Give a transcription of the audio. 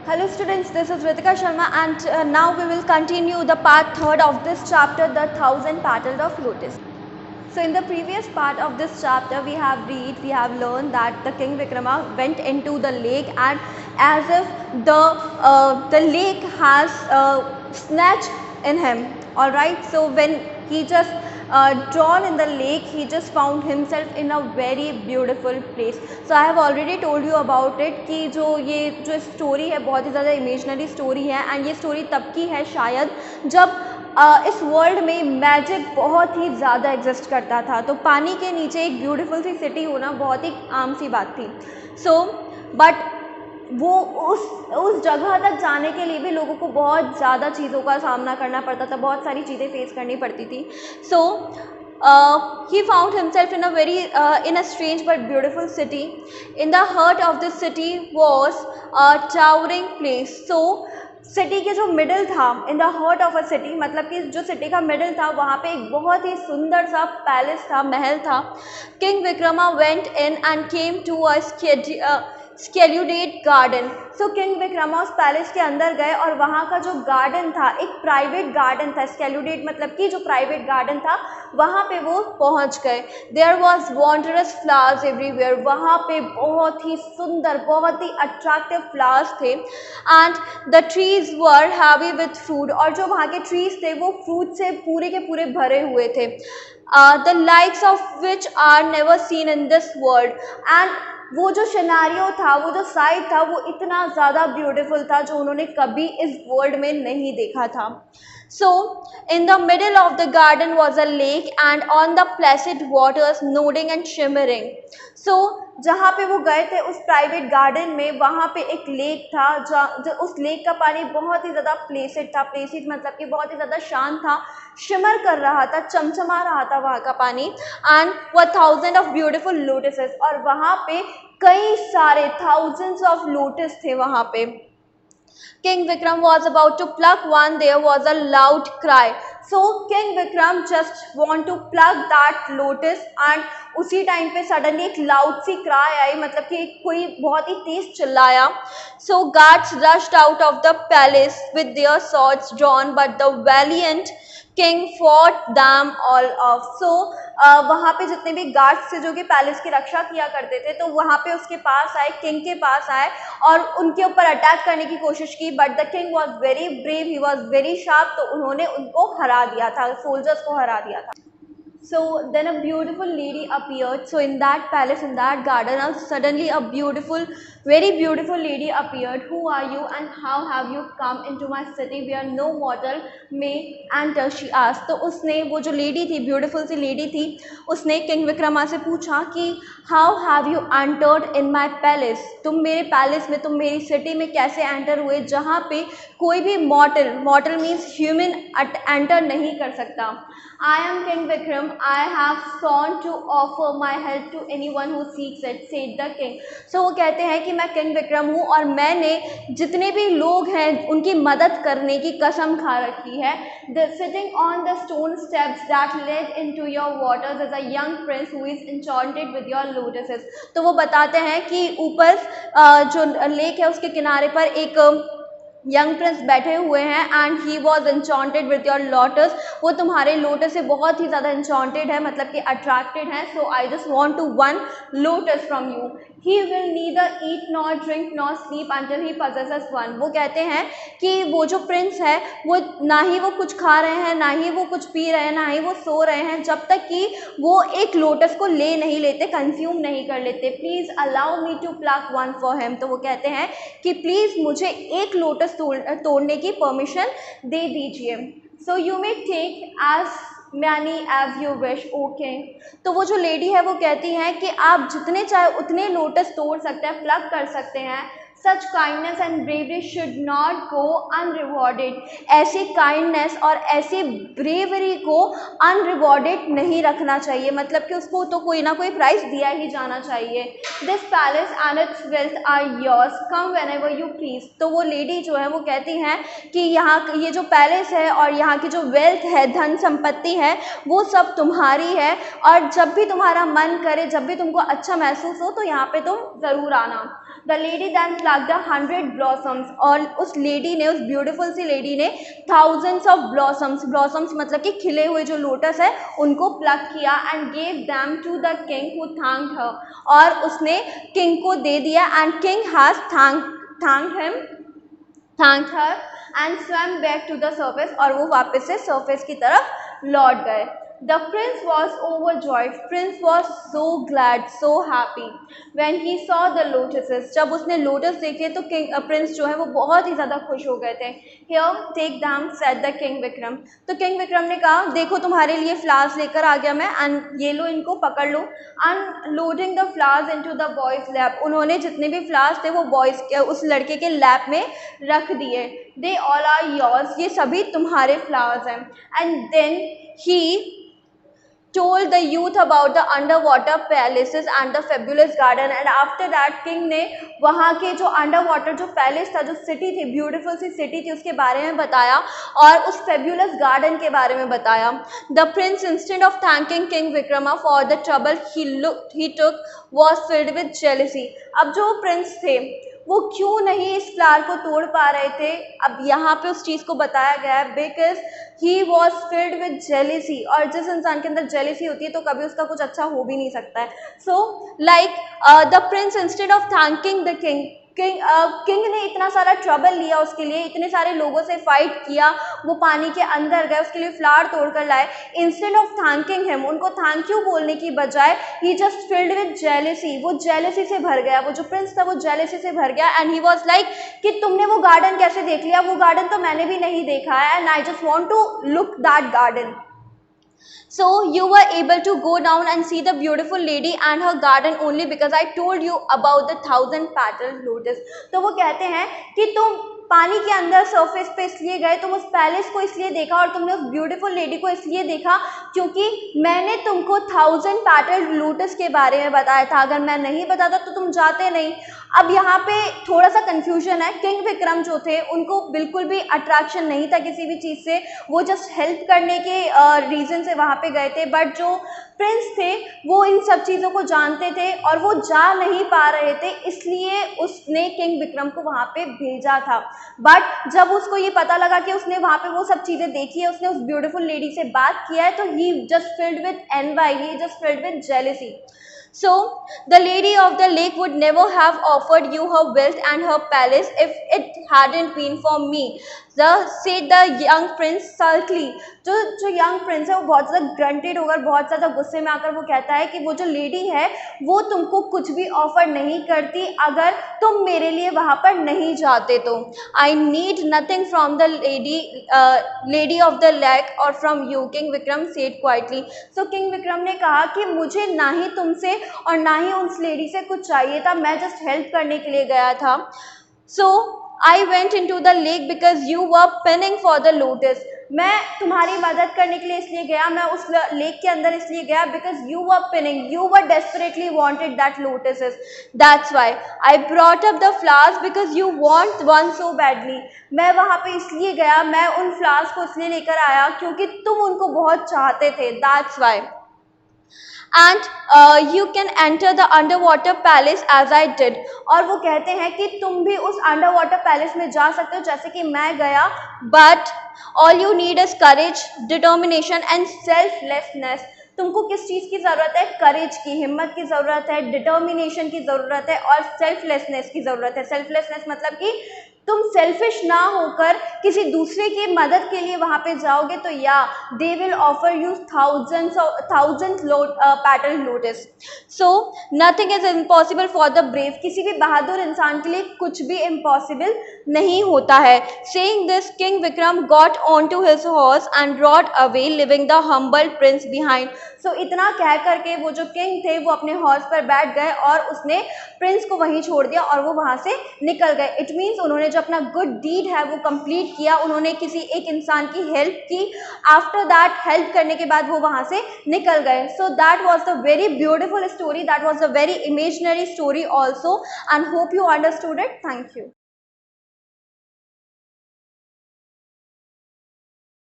Hello students, this is Ritika Sharma and now we will continue the part 3rd of this chapter, the 1000 Petals of Lotus. So in the previous part of this chapter we have learned that the King Vikrama went into the lake and as if the lake has snatched in him. Alright, so when he just drawn in the lake, he just found himself in a very beautiful place. So I have already told you about it कि जो story है बहुत ही ज़्यादा imaginary story है and ये story तब की है शायद जब इस वर्ल्ड में मैजिक बहुत ही ज़्यादा एग्जिस्ट करता था। तो पानी के नीचे एक ब्यूटीफुल सी सिटी होना बहुत ही आम सी बात थी। बट वो उस जगह तक जाने के लिए भी लोगों को बहुत ज़्यादा चीज़ों का सामना करना पड़ता था, बहुत सारी चीज़ें फेस करनी पड़ती थी। He found himself in a strange but beautiful city. In the heart of this city was a towering place. So city के जो मिडिल था, in the heart of a city, मतलब कि जो सिटी का मिडिल था वहाँ पे एक बहुत ही सुंदर सा पैलेस था, महल था। King Vikrama went in and came to a secluded garden. So king Vikrama उस पैलेस के अंदर गए और वहाँ का जो गार्डन था एक प्राइवेट गार्डन था। स्केल्यूडेड मतलब कि जो प्राइवेट गार्डन था वहाँ पे वो पहुँच गए। There was wondrous flowers everywhere. वहाँ पे बहुत ही सुंदर, बहुत ही अट्रैक्टिव फ्लावर्स थे and the trees were heavy with fruit. और जो वहाँ के ट्रीज थे वो फ्रूट से पूरे के पूरे भरे हुए थे। The likes of which are never seen in this world. And वो जो सिनेरियो था, वो जो साइट था, वो इतना ज़्यादा ब्यूटीफुल था जो उन्होंने कभी इस वर्ल्ड में नहीं देखा था। So, in the middle of the garden was a lake and on the placid waters nodding and shimmering. So, जहाँ पे वो गए थे उस प्राइवेट गार्डन में, वहाँ पे एक लेक था जो उस लेक का पानी बहुत ही ज़्यादा प्लेसिड था। प्लेसिड मतलब कि बहुत ही ज़्यादा शांत था, शिमर कर रहा था, चमचमा रहा था वहाँ का पानी। एंड वो 1000 ऑफ ब्यूटीफुल लोटसेस, और वहाँ पे कई सारे thousands ऑफ लोटस थे वहाँ पे। King Vikram was about to pluck one, there was a loud cry. So King Vikram just want to pluck that lotus and उसी टाइम पे सडनली एक लाउड सी क्राई आई, मतलब कि कोई बहुत ही तेज चिल्लाया। So guards rushed out of the palace with their swords drawn, but the valiant king fought them all off. So वहाँ पे जितने भी गार्ड्स थे जो कि पैलेस की रक्षा किया करते थे, तो वहाँ पे उसके पास आए, किंग के पास आए और उनके ऊपर अटैक करने की कोशिश की। But the king was very brave, he was very sharp, तो उन्होंने उनको हरा दिया था, सोल्जर्स को हरा दिया था। So then a beautiful lady appeared. So in that palace, in that garden, suddenly a beautiful, very beautiful lady appeared. Who are you and how have you come into my city where no mortal may enter? She asked. तो उसने, वो जो lady थी, beautiful sea lady थी, उसने king Vikrama से पूछा कि how have you entered in my palace? तुम मेरे पैलेस में, तुम मेरी सिटी में कैसे एंटर हुए जहाँ पे कोई भी मॉर्टल मीन्स ह्यूमन एंटर नहीं कर सकता। I am King Vikram. I have sworn to offer my help to anyone who seeks it, said the king. So वो कहते हैं कि मैं किंग विक्रम हूँ और मैंने जितने भी लोग हैं उनकी मदद करने की कसम खा रखी है। The sitting on the stone steps that led into your waters is a young prince who is enchanted with your lotuses. तो वो बताते हैं कि ऊपर जो लेक है उसके किनारे पर एक यंग प्रिंस बैठे हुए हैं and he was enchanted with your lotus. वो तुम्हारे लोटस से बहुत ही ज़्यादा एन्चॉन्टेड है, मतलब कि अट्रैक्टेड है। So I just want to one lotus from you. He will neither eat nor drink nor sleep until he possesses one. वो कहते हैं कि वो जो प्रिंस है वो ना ही वो कुछ खा रहे हैं, ना ही वो कुछ पी रहे हैं, ना ही वो सो रहे हैं जब तक कि वो एक लोटस को ले नहीं लेते, कंज्यूम नहीं कर लेते। Please allow me to pluck one for him. तो वो कहते हैं कि प्लीज़ मुझे एक लोटस तोड़ने की परमिशन दे दीजिए। So you may take as many as you wish okay. तो वो जो लेडी है वो कहती है कि आप जितने चाहे उतने लोटस तोड़ सकते हैं, प्लग कर सकते हैं। Such kindness and bravery should not go unrewarded. ऐसी काइंडनेस और ऐसी ब्रेवरी को अनरिवॉर्डेड नहीं रखना चाहिए, मतलब कि उसको तो कोई ना कोई प्राइज़ दिया ही जाना चाहिए। This palace and its wealth are yours, come whenever you please. तो वो लेडी जो है वो कहती हैं कि यहाँ ये जो पैलेस है और यहाँ की जो वेल्थ है, धन संपत्ति है, वो सब तुम्हारी है और जब भी तुम्हारा मन करे, जब भी तुमको अच्छा महसूस हो तो यहाँ पे तुम ज़रूर आना। The lady then pluck the 100 blossoms, और उस लेडी ने, उस ब्यूटीफुल सी लेडी ने थाउजेंड्स ऑफ ब्लॉसम्स, ब्लॉसम्स मतलब कि खिले हुए जो लोटस है उनको प्लग किया, and gave them to the king who thanked her, और उसने किंग को दे दिया, and king has thanked her and swam back to the surface, और वो वापस से सर्फेस की तरफ लौट गए। The prince was overjoyed. Prince was so glad, so happy when he saw the lotuses. जब उसने लोटस देखे तो प्रिंस जो है वो बहुत ही ज़्यादा खुश हो गए थे। Here, take them, said the king Vikram. तो किंग विक्रम ने कहा, देखो तुम्हारे लिए फ्लावर्स लेकर आ गया मैं, एंड ये लो, इनको पकड़ लो। Unloading the flowers into the boys lap, उन्होंने जितने भी फ्लावर्स थे वो बॉयज उस लड़के के लैप में रख दिए। They all are yours, ये सभी तुम्हारे फ्लावर्स हैं। And then he told the youth about the underwater palaces and the fabulous garden, and after that king ने वहाँ के जो underwater जो पैलेस था, जो सिटी थी, ब्यूटीफुल सी सिटी थी, उसके बारे में बताया और उस फेब्यूलस गार्डन के बारे में बताया। The prince instead of thanking king Vikrama for the trouble he took was filled with jealousy. अब जो प्रिंस थे वो क्यों नहीं इस फ्लावर को तोड़ पा रहे थे, अब यहाँ पे उस चीज़ को बताया गया है, because he was filled with jealousy, और जिस इंसान के अंदर जेलिसी होती है तो कभी उसका कुछ अच्छा हो भी नहीं सकता है। So like the prince instead of thanking the king ने इतना सारा ट्रबल लिया उसके लिए, इतने सारे लोगों से फाइट किया, वो पानी के अंदर गए, उसके लिए फ्लावर तोड़कर लाए। इंस्टेड ऑफ थैंकिंग हिम, उनको थैंक यू बोलने की बजाय ही जस्ट फिल्ड विद जेलेसी, वो जेलेसी से भर गया, वो जो प्रिंस था वो जेलेसी से भर गया। एंड ही वाज लाइक कि तुमने वो गार्डन कैसे देख लिया, वो गार्डन तो मैंने भी नहीं देखा है, and I just want to look that garden. So you were able to go down and see the beautiful lady and her garden only because I told you about the 1000-petaled lotus। तो वो कहते हैं कि तुम पानी के अंदर surface पे इसलिए गए, तुम उस पैलेस को इसलिए देखा और तुमने उस ब्यूटीफुल लेडी को इसलिए देखा क्योंकि मैंने तुमको 1000-petaled लोटस के बारे में बताया था, अगर मैं नहीं बताता तो तुम जाते नहीं। अब यहाँ पे थोड़ा सा कंफ्यूजन है, किंग विक्रम जो थे उनको बिल्कुल भी अट्रैक्शन नहीं था किसी भी चीज़ से, वो जस्ट हेल्प करने के रीज़न से वहाँ पे गए थे, बट जो प्रिंस थे वो इन सब चीज़ों को जानते थे और वो जा नहीं पा रहे थे, इसलिए उसने किंग विक्रम को वहाँ पे भेजा था। बट जब उसको ये पता लगा कि उसने वहाँ पे वो सब चीज़ें देखी है, उसने उस ब्यूटीफुल लेडी से बात किया है, तो he just filled with envy, he just filled with jealousy. So the lady of the lake would never have offered you her wealth and her palace if it hadn't been for me, said the young prince sulkily। जो young Prince है वो बहुत ज़्यादा granted होकर, बहुत ज़्यादा गुस्से में आकर वो कहता है कि वो जो लेडी है वो तुमको कुछ भी ऑफर नहीं करती अगर तुम मेरे लिए वहाँ पर नहीं जाते तो। I need nothing from the lady of the lake और फ्रॉम यू, king Vikram said quietly. So king Vikram ने कहा कि मुझे ना ही तुमसे और ना ही उस लेडी से कुछ चाहिए था, मैं जस्ट हेल्प करने के लिए गया था। So I went in to the lake because you were pining for the lotus, मैं तुम्हारी मदद करने के लिए इसलिए गया, मैं उस लेक के अंदर इसलिए गया because you were pinning, you were desperately wanted that lotuses, that's why I brought up the flowers because you want one so badly. मैं वहाँ पे इसलिए गया, मैं उन फ्लावर्स को इसलिए लेकर आया क्योंकि तुम उनको बहुत चाहते थे, that's why. And you can enter the under water palace as I did, और वो कहते हैं कि तुम भी उस अंडर वाटर पैलेस में जा सकते हो जैसे कि मैं गया, but all you need is courage, determination and selflessness. तुमको किस चीज़ की ज़रूरत है? करेज की, हिम्मत की ज़रूरत है, डिटर्मिनेशन की ज़रूरत है और सेल्फलेसनेस की ज़रूरत है। सेल्फलेसनेस मतलब कि तुम सेल्फिश ना होकर किसी दूसरे की मदद के लिए वहाँ पे जाओगे तो या they will offer you thousands petal lotus. So nothing is impossible for the brave, किसी भी बहादुर इंसान के लिए कुछ भी इम्पॉसिबल नहीं होता है। Saying this king Vikram got on to his horse and rode away leaving the humble prince behind. So इतना कह करके वो जो किंग थे वो अपने हॉर्स पर बैठ गए और उसने प्रिंस को वहीं छोड़ दिया और वो वहाँ से निकल गए। इट मीन्स उन्होंने जो अपना गुड डीड है वो कंप्लीट किया, उन्होंने किसी एक इंसान की हेल्प की, आफ्टर दैट हेल्प करने के बाद वो वहाँ से निकल गए। So that was the very beautiful story, that was the very imaginary story also, and hope you understood it. Thank you.